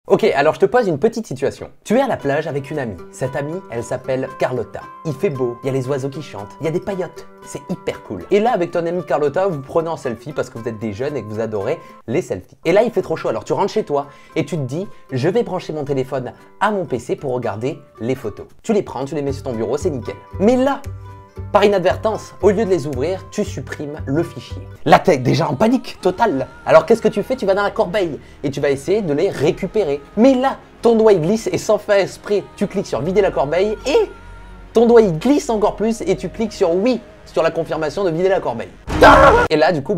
Ok, alors je te pose une petite situation. Tu es à la plage avec une amie. Cette amie, elle s'appelle Carlotta. Il fait beau, il y a les oiseaux qui chantent, il y a des paillotes. C'est hyper cool. Et là, avec ton amie Carlotta, vous prenez en selfie parce que vous êtes des jeunes et que vous adorez les selfies. Et là, il fait trop chaud, alors tu rentres chez toi et tu te dis, je vais brancher mon téléphone à mon PC pour regarder les photos. Tu les prends, tu les mets sur ton bureau, c'est nickel. Mais là, par inadvertance, au lieu de les ouvrir, tu supprimes le fichier. Là, t'es déjà en panique totale. Alors qu'est-ce que tu fais? Tu vas dans la corbeille et tu vas essayer de les récupérer. Mais là, ton doigt il glisse et sans faire exprès, tu cliques sur vider la corbeille et ton doigt il glisse encore plus et tu cliques sur oui, sur la confirmation de vider la corbeille. Et là, du coup,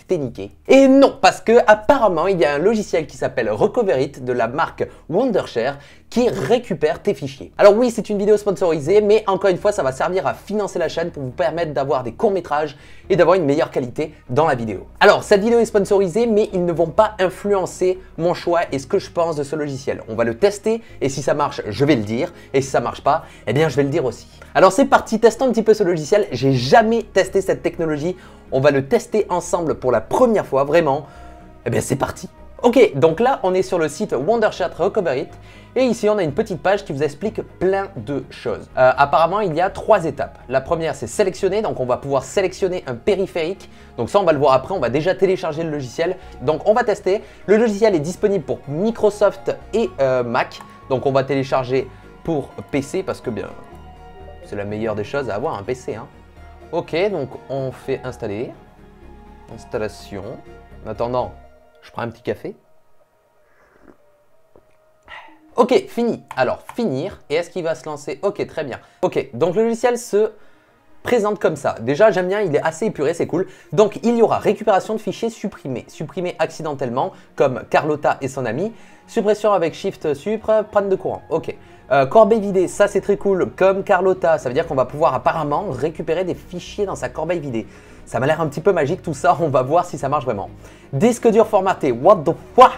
t'es niqué. Et non, parce que apparemment, il y a un logiciel qui s'appelle Recoverit de la marque Wondershare qui récupère tes fichiers. Alors oui, c'est une vidéo sponsorisée, mais encore une fois, ça va servir à financer la chaîne pour vous permettre d'avoir des courts-métrages et d'avoir une meilleure qualité dans la vidéo. Alors, cette vidéo est sponsorisée, mais ils ne vont pas influencer mon choix et ce que je pense de ce logiciel. On va le tester et si ça marche, je vais le dire. Et si ça marche pas, eh bien, je vais le dire aussi. Alors, c'est parti, testons un petit peu ce logiciel. J'ai jamais testé cette technologie. On va le tester ensemble pour la première fois, vraiment. Eh bien, c'est parti. Ok, donc là, on est sur le site Wondershare Recoverit et ici, on a une petite page qui vous explique plein de choses. Apparemment, il y a 3 étapes. La première, c'est sélectionner, donc on va pouvoir sélectionner un périphérique. Donc ça, on va le voir après, on va déjà télécharger le logiciel. Donc on va tester. Le logiciel est disponible pour Microsoft et Mac. Donc on va télécharger pour PC parce que bien, c'est la meilleure des choses à avoir un PC, hein. Ok, donc on fait installer. Installation. En attendant, je prends un petit café. Ok, fini. Alors, finir. Et est-ce qu'il va se lancer? Ok, très bien. Ok, donc le logiciel se présente comme ça. Déjà, j'aime bien, il est assez épuré, c'est cool. Donc, il y aura récupération de fichiers supprimés. Supprimés accidentellement, comme Carlotta et son ami. Suppression avec Shift Supr, panne de courant. Ok. Corbeille vidée, ça c'est très cool, comme Carlotta. Ça veut dire qu'on va pouvoir apparemment récupérer des fichiers dans sa corbeille vidée. Ça m'a l'air un petit peu magique tout ça, on va voir si ça marche vraiment. Disque dur formaté, what the fuck?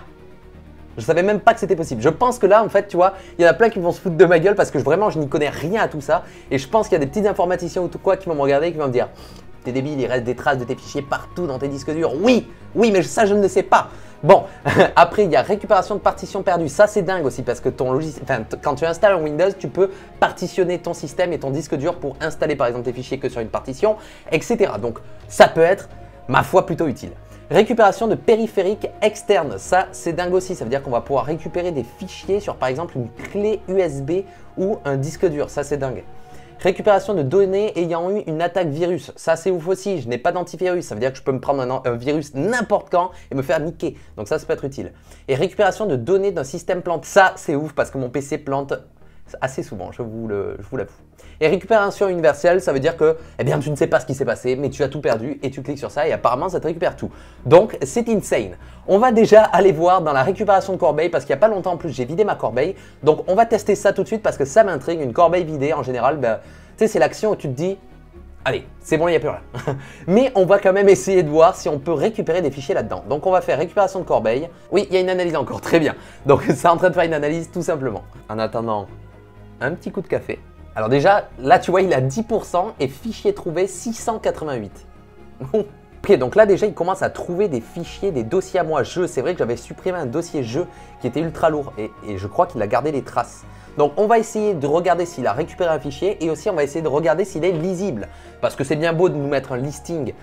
Je savais même pas que c'était possible. Je pense que là, en fait, tu vois, il y en a plein qui vont se foutre de ma gueule parce que vraiment, je n'y connais rien à tout ça. Et je pense qu'il y a des petits informaticiens ou tout quoi qui vont me regarder et qui vont me dire « T'es débile, il reste des traces de tes fichiers partout dans tes disques durs. » Oui, mais ça, je ne sais pas. Bon, après, il y a récupération de partitions perdues. Ça, c'est dingue aussi parce que ton logiciel, quand tu installes un Windows, tu peux partitionner ton système et ton disque dur pour installer, par exemple, tes fichiers que sur une partition, etc. Donc, ça peut être, ma foi, plutôt utile. Récupération de périphériques externes, ça c'est dingue aussi, ça veut dire qu'on va pouvoir récupérer des fichiers sur par exemple une clé USB ou un disque dur, ça c'est dingue. Récupération de données ayant eu une attaque virus, ça c'est ouf aussi, je n'ai pas d'antivirus, ça veut dire que je peux me prendre un virus n'importe quand et me faire niquer, donc ça peut être utile. Et récupération de données d'un système plante, ça c'est ouf parce que mon PC plante assez souvent, je vous l'avoue. Et récupération universelle, ça veut dire que eh bien, tu ne sais pas ce qui s'est passé, mais tu as tout perdu et tu cliques sur ça et apparemment ça te récupère tout. Donc c'est insane. On va déjà aller voir dans la récupération de corbeille parce qu'il n'y a pas longtemps en plus j'ai vidé ma corbeille. Donc on va tester ça tout de suite parce que ça m'intrigue. Une corbeille vidée en général, tu sais, c'est l'action où tu te dis allez, c'est bon, il n'y a plus rien. Mais on va quand même essayer de voir si on peut récupérer des fichiers là-dedans. Donc on va faire récupération de corbeille. Oui, il y a une analyse encore, très bien. Donc c'est en train de faire une analyse tout simplement. En attendant, un petit coup de café. Alors déjà, là tu vois, il a 10% et fichiers trouvés 688. Ok, donc là déjà, il commence à trouver des fichiers, des dossiers à moi, jeu. C'est vrai que j'avais supprimé un dossier jeu qui était ultra lourd et je crois qu'il a gardé les traces. Donc on va essayer de regarder s'il a récupéré un fichier et aussi on va essayer de regarder s'il est lisible. Parce que c'est bien beau de nous mettre un listing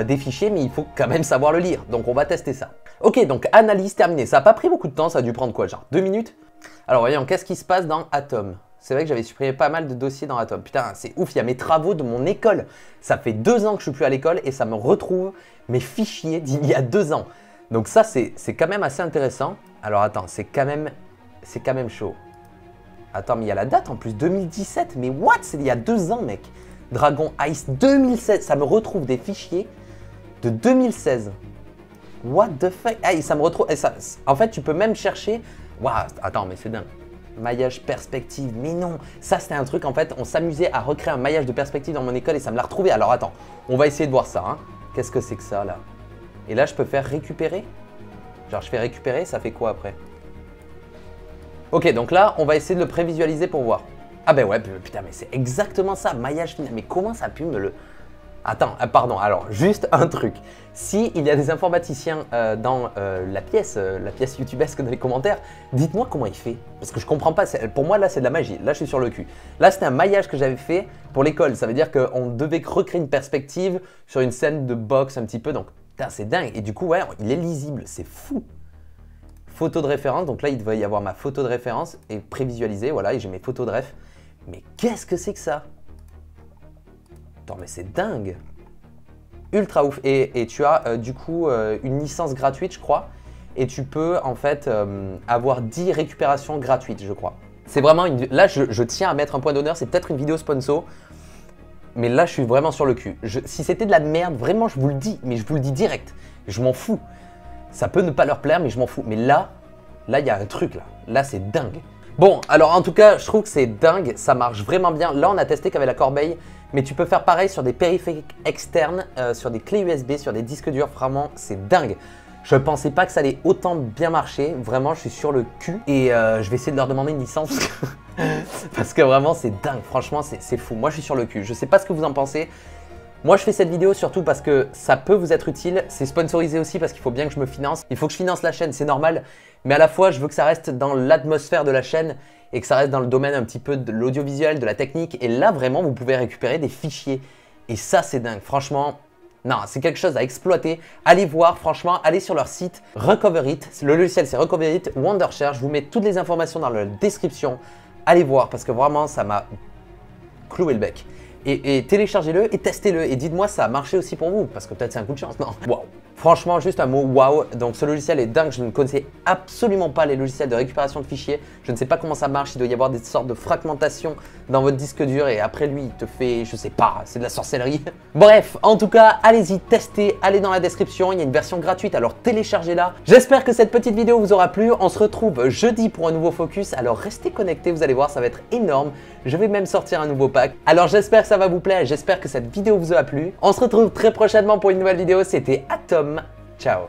des fichiers, mais il faut quand même savoir le lire. Donc on va tester ça. Ok, donc analyse terminée. Ça n'a pas pris beaucoup de temps, ça a dû prendre quoi, genre 2 minutes? Alors voyons, qu'est-ce qui se passe dans Atom? C'est vrai que j'avais supprimé pas mal de dossiers dans Atom. Putain, c'est ouf, il y a mes travaux de mon école. Ça fait 2 ans que je suis plus à l'école et ça me retrouve mes fichiers d'il y a 2 ans. Donc ça, c'est quand même assez intéressant. Alors attends, c'est quand même chaud. Attends, mais il y a la date en plus, 2017. Mais what? C'est il y a 2 ans, mec. Dragon Ice 2016. Ça me retrouve des fichiers de 2016. What the fuck? Hey, ça me retrouve. En fait, tu peux même chercher. Waouh, attends, mais c'est dingue. Maillage perspective, mais non, ça c'était un truc en fait, on s'amusait à recréer un maillage de perspective dans mon école et ça me l'a retrouvé. Alors attends, on va essayer de voir ça, hein. Qu'est-ce que c'est que ça là? Et là je peux faire récupérer? Genre je fais récupérer, ça fait quoi après? Ok, donc là on va essayer de le prévisualiser pour voir. Ah ben ouais, putain mais c'est exactement ça, maillage final, mais comment ça a pu me le... Attends, pardon, alors juste un truc. Si il y a des informaticiens dans la pièce youtubesque dans les commentaires, dites-moi comment il fait. Parce que je comprends pas, pour moi là c'est de la magie, là je suis sur le cul. Là c'était un maillage que j'avais fait pour l'école, ça veut dire qu'on devait recréer une perspective sur une scène de boxe un petit peu, donc c'est dingue. Et du coup ouais, il est lisible, c'est fou. Photo de référence, donc là il devait y avoir ma photo de référence et prévisualisée, voilà, et j'ai mes photos de ref. Mais qu'est-ce que c'est que ça? Attends, mais c'est dingue. Ultra ouf. Et tu as du coup une licence gratuite, je crois. Et tu peux en fait avoir 10 récupérations gratuites, je crois. C'est vraiment une... Là, je tiens à mettre un point d'honneur. C'est peut-être une vidéo sponsor. Mais là, je suis vraiment sur le cul. Si c'était de la merde, vraiment, je vous le dis. Mais je vous le dis direct. Je m'en fous. Ça peut ne pas leur plaire, mais je m'en fous. Mais là, il y a un truc là. Là, c'est dingue. Bon, alors en tout cas, je trouve que c'est dingue. Ça marche vraiment bien. Là, on a testé qu'avec la corbeille. Mais tu peux faire pareil sur des périphériques externes, sur des clés USB, sur des disques durs. Vraiment, c'est dingue. Je ne pensais pas que ça allait autant bien marcher. Vraiment, je suis sur le cul. Et je vais essayer de leur demander une licence. Parce que vraiment, c'est dingue. Franchement, c'est fou. Moi, je suis sur le cul. Je ne sais pas ce que vous en pensez. Moi, je fais cette vidéo surtout parce que ça peut vous être utile. C'est sponsorisé aussi parce qu'il faut bien que je me finance. Il faut que je finance la chaîne, c'est normal. Mais à la fois, je veux que ça reste dans l'atmosphère de la chaîne et que ça reste dans le domaine un petit peu de l'audiovisuel, de la technique. Et là, vraiment, vous pouvez récupérer des fichiers. Et ça, c'est dingue. Franchement, non, c'est quelque chose à exploiter. Allez voir, franchement, allez sur leur site Recover It. Le logiciel, c'est Recover It, Wondershare. Je vous mets toutes les informations dans la description. Allez voir parce que vraiment, ça m'a cloué le bec. Et téléchargez-le et testez-le. Et dites-moi, ça a marché aussi pour vous parce que peut-être c'est un coup de chance, non? Waouh! Franchement, juste un mot waouh. Donc ce logiciel est dingue. Je ne connaissais absolument pas les logiciels de récupération de fichiers. Je ne sais pas comment ça marche. Il doit y avoir des sortes de fragmentation dans votre disque dur et après lui, il te fait, je sais pas, c'est de la sorcellerie. Bref, en tout cas, allez-y, testez. Allez dans la description. Il y a une version gratuite, alors téléchargez-la. J'espère que cette petite vidéo vous aura plu. On se retrouve jeudi pour un nouveau focus. Alors restez connectés, vous allez voir, ça va être énorme. Je vais même sortir un nouveau pack. Alors j'espère que ça va vous plaire. J'espère que cette vidéo vous a plu. On se retrouve très prochainement pour une nouvelle vidéo. C'était Atom. Ciao.